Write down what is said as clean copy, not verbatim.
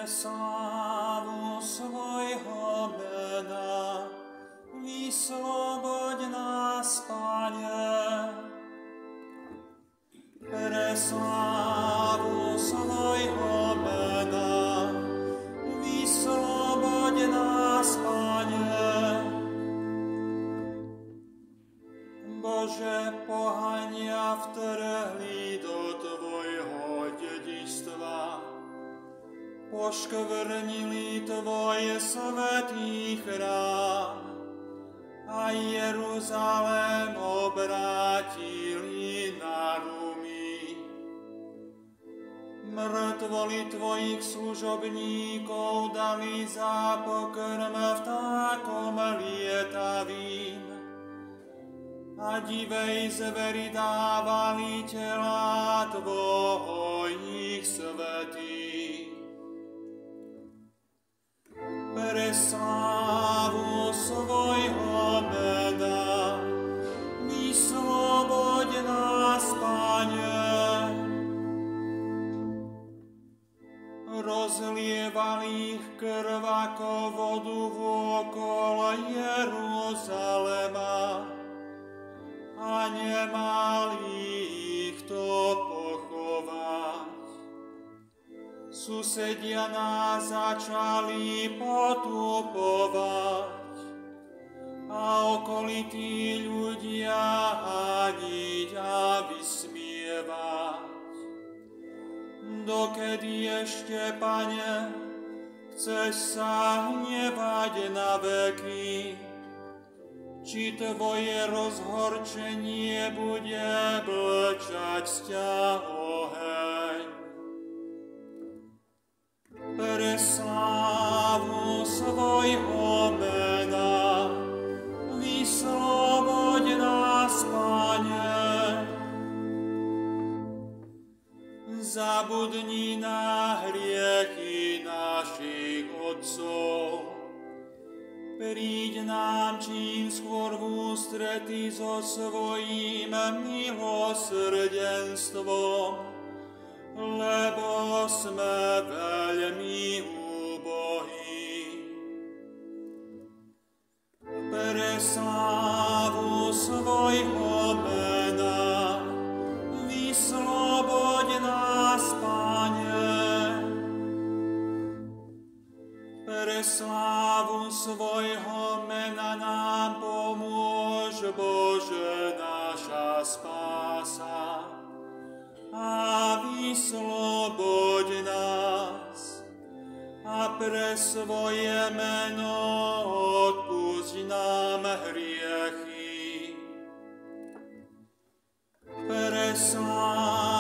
slávu svojho mena, vysloboď nás, Pane. Pre slávu svojho mena, vysloboď nás, Pane. Bože, pohania vtrhli do Tvojho dedičstva, poškvrnili Tvoj svätý chrám a Jeruzalém obrátili na rumy. Mŕtvoly Tvojich služobníkov dali za pokrm vtákom lietavým a divej zveri dávali tela Tvojich svätých. Pre slávu svojho mena, vysloboď nás, Pane. Rozlievali ich krv ako vodu okolo Jeruzalema a nemali ich to pochovať. Susedia nás začali potupovať a okolití ľudia haniť a vysmievať. Dokedy ešte, Pane, chceš sa hnevať na veky? Či Tvoje rozhorčenie bude blčať z ťa oheň? Pre slávu svojho mena, vysloboď nás, Pane. Zabudni na hriechy našich otcov, príď nám čím skôr v ústrety so svojím milosrdenstvom, lebo sme veľmi úbohí. Pre slávu svojho mena, vysloboď nás, Pane. Pre slávu svojho mena nám pomôž, Bože, naša spása, a vysloboď nás. A pre svoje meno odpusť nám hriechy. Pre slávu